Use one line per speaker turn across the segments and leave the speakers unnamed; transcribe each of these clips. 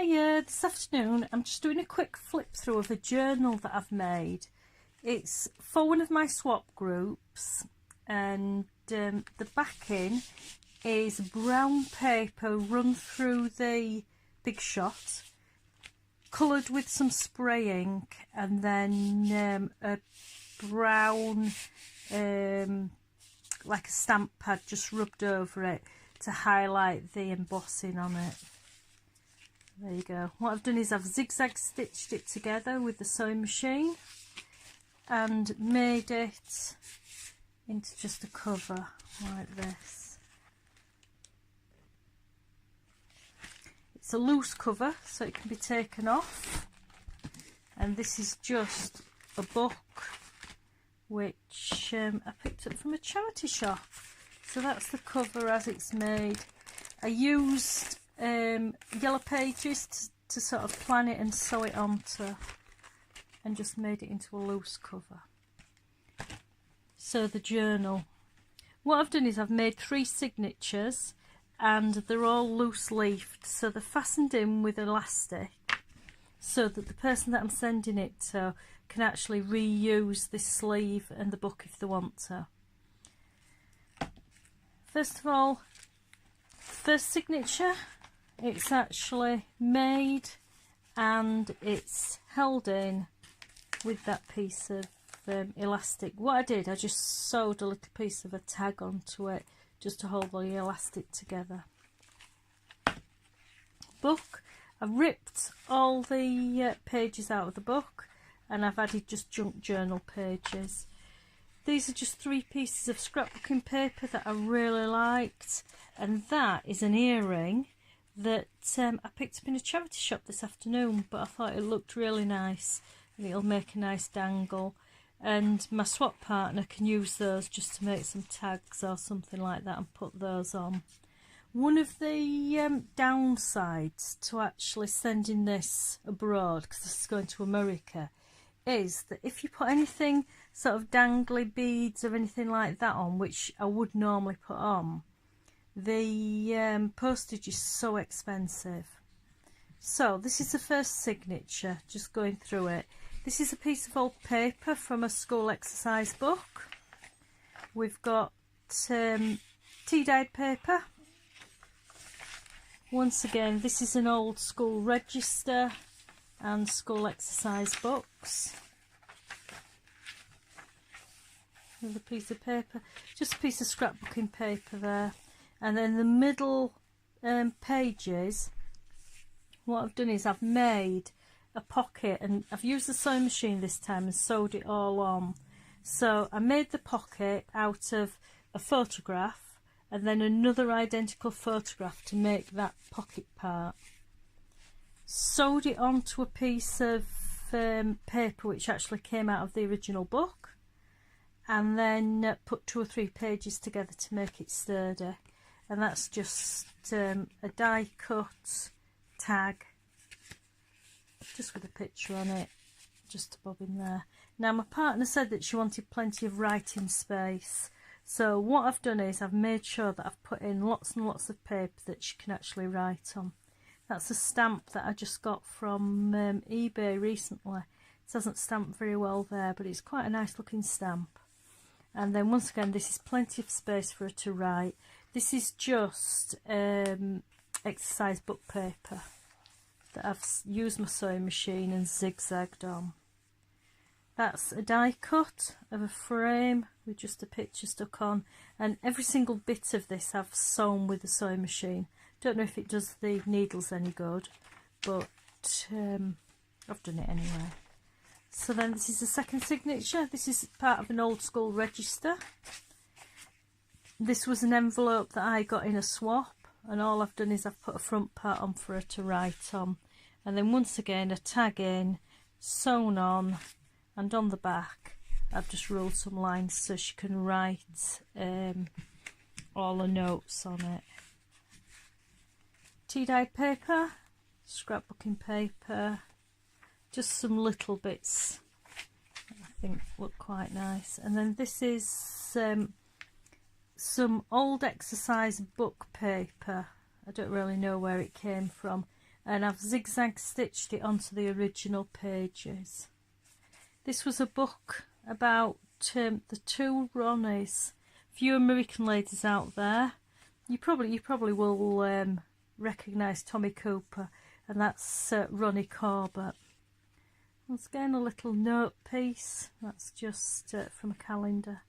Hiya, this afternoon I'm just doing a quick flip through of a journal that I've made. It's for one of my swap groups, and the backing is brown paper run through the Big Shot, coloured with some spray ink, and then a brown like a stamp pad just rubbed over it to highlight the embossing on it. There you go. What I've done is I've zigzag stitched it together with the sewing machine and made it into just a cover like this. It's a loose cover so it can be taken off, and this is just a book which I picked up from a charity shop. So that's the cover as it's made. I used yellow pages to sort of plan it and sew it onto, and just made it into a loose cover. So the journal, what I've done is I've made 3 signatures, and they're all loose leafed, so they're fastened in with elastic so that the person that I'm sending it to can actually reuse this sleeve and the book if they want to. First of all, first signature, it's actually made and it's held in with that piece of elastic. What I did, I just sewed a little piece of a tag onto it just to hold the elastic together. Book, I've ripped all the pages out of the book and I've added just junk journal pages. These are just 3 pieces of scrapbooking paper that I really liked, and that is an earring that I picked up in a charity shop this afternoon, but I thought it looked really nice and it'll make a nice dangle, and my swap partner can use those just to make some tags or something like that and put those on. One of the downsides to actually sending this abroad, because this is going to America, is that if you put anything sort of dangly beads or anything like that on, which I would normally put on, the postage is so expensive. So this is the first signature, just going through it. This is a piece of old paper from a school exercise book. We've got tea-dyed paper. Once again, this is an old school register and school exercise books. Another piece of paper, just a piece of scrapbooking paper there. And then the middle pages, what I've done is I've made a pocket, and I've used the sewing machine this time and sewed it all on. So I made the pocket out of a photograph and then another identical photograph to make that pocket part. Sewed it onto a piece of paper which actually came out of the original book, and then put 2 or 3 pages together to make it sturdy. And that's just a die cut tag, just with a picture on it, just to bob in there. Now my partner said that she wanted plenty of writing space, so what I've done is I've made sure that I've put in lots and lots of paper that she can actually write on. That's a stamp that I just got from eBay recently. It hasn't stamped very well there, but it's quite a nice looking stamp. And then once again, this is plenty of space for her to write. This is just exercise book paper that I've used my sewing machine and zigzagged on. That's a die cut of a frame with just a picture stuck on, and every single bit of this I've sewn with the sewing machine. Don't know if it does the needles any good, but I've done it anyway. So then this is the second signature. This is part of an old school register. This was an envelope that I got in a swap, and all I've done is I've put a front part on for her to write on, and then once again a tag in, sewn on, and on the back I've just ruled some lines so she can write all the notes on it. Tea-dyed paper, scrapbooking paper, just some little bits that I think look quite nice. And then this is some old exercise book paper. I don't really know where it came from. and I've zigzag stitched it onto the original pages. This was a book about the two Ronnies. A few American ladies out there, you probably will recognise Tommy Cooper, and that's Ronnie Corbett. Once again, a little note piece, that's just from a calendar.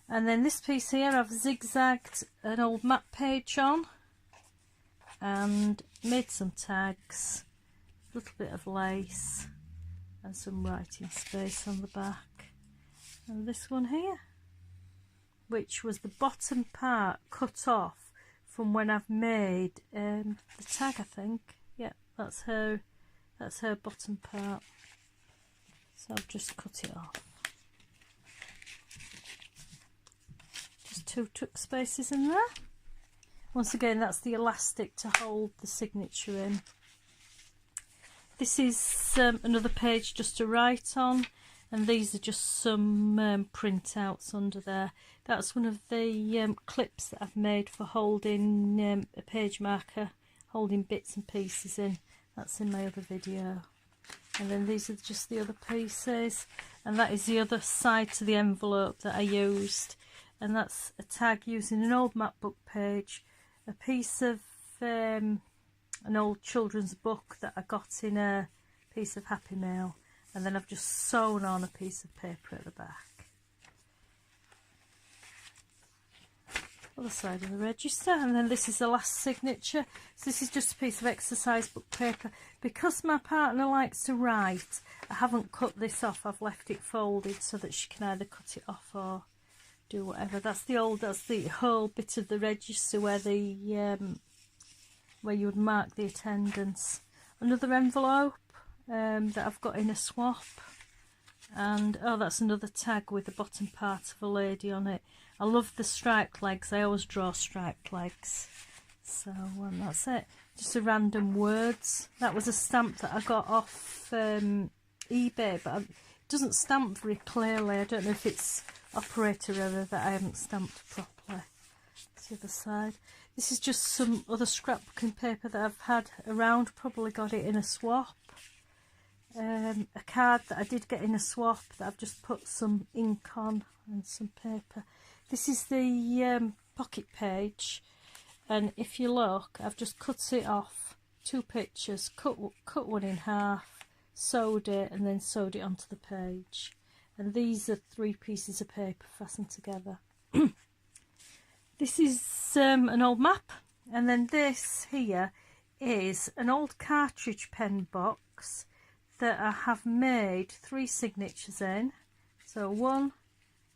And then this piece here, I've zigzagged an old map page on and made some tags, a little bit of lace and some writing space on the back. And this one here, which was the bottom part cut off from when I've made the tag, I think. Yeah, that's her bottom part. So I've just cut it off. Just 2 tuck spaces in there. Once again, that's the elastic to hold the signature in. This is another page just to write on, and these are just some printouts under there. That's one of the clips that I've made for holding a page marker, holding bits and pieces in. That's in my other video. And then these are just the other pieces, and that is the other side to the envelope that I used, and that's a tag using an old map book page, a piece of an old children's book that I got in a piece of Happy Mail, and then I've just sewn on a piece of paper at the back. Other side of the register, and then this is the last signature. So this is just a piece of exercise book paper. Because my partner likes to write, I haven't cut this off. I've left it folded so that she can either cut it off or do whatever. That's the whole bit of the register where where you would mark the attendance. Another envelope that I've got in a swap, and oh, that's another tag with the bottom part of a lady on it. I love the striped legs. I always draw striped legs. So that's it. Just a random words. That was a stamp that I got off eBay, but it doesn't stamp very clearly. I don't know if it's operator error that I haven't stamped properly. That's the other side. This is just some other scrapbooking paper that I've had around. Probably got it in a swap. A card that I did get in a swap that I've just put some ink on and some paper. This is the pocket page, and if you look, I've just cut it off, 2 pictures, cut one in half, sewed it, and then sewed it onto the page. And these are 3 pieces of paper fastened together. This is an old map, and then this here is an old cartridge pen box that I have made 3 signatures in. So 1,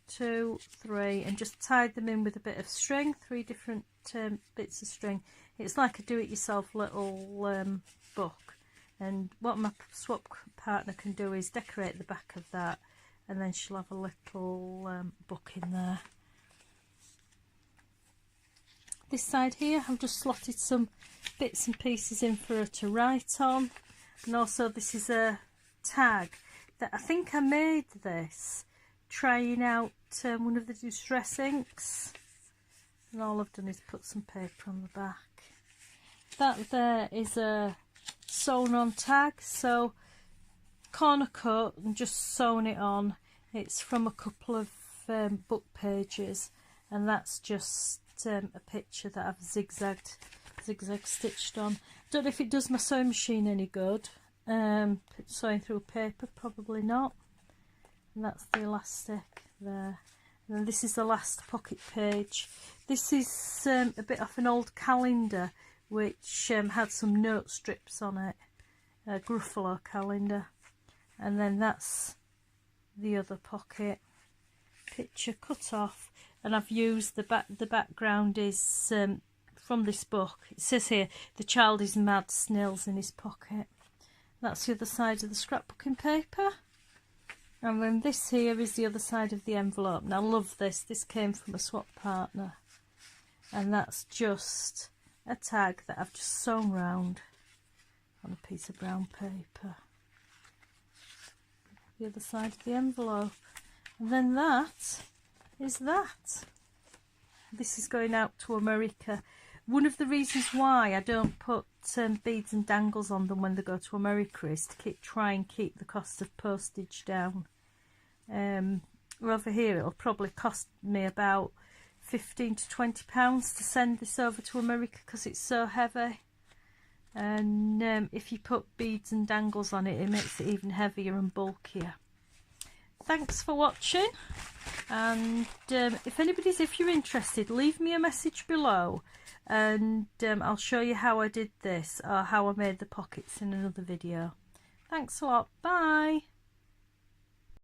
2, 3, and just tied them in with a bit of string, 3 different bits of string. It's like a do-it-yourself little book, and what my swap partner can do is decorate the back of that, and then she'll have a little book in there. This side here, I've just slotted some bits and pieces in for her to write on, and also this is a tag that I think I made this trying out one of the distress inks, and all I've done is put some paper on the back. That there is a sewn on tag, so corner cut and just sewn it on. It's from a couple of book pages, and that's just a picture that I've zigzag stitched on. Don't know if it does my sewing machine any good. Sewing through paper, probably not. And that's the elastic there. And then this is the last pocket page. This is a bit off an old calendar which had some note strips on it, a Gruffalo calendar. And then that's the other pocket picture cut off, and I've used the background is from this book. It says here, "The child is mad, snails in his pocket." That's the other side of the scrapbooking paper. And then this here is the other side of the envelope. And I love this. This came from a swap partner. And that's just a tag that I've just sewn round on a piece of brown paper. The other side of the envelope. And then that is that. This is going out to America. one of the reasons why I don't put beads and dangles on them when they go to America is to try and keep the cost of postage down. Over here it'll probably cost me about £15 to £20 to send this over to America because it's so heavy. And if you put beads and dangles on it, it makes it even heavier and bulkier. Thanks for watching, and if you're interested, leave me a message below, and I'll show you how I did this or how I made the pockets in another video. Thanks a lot. Bye.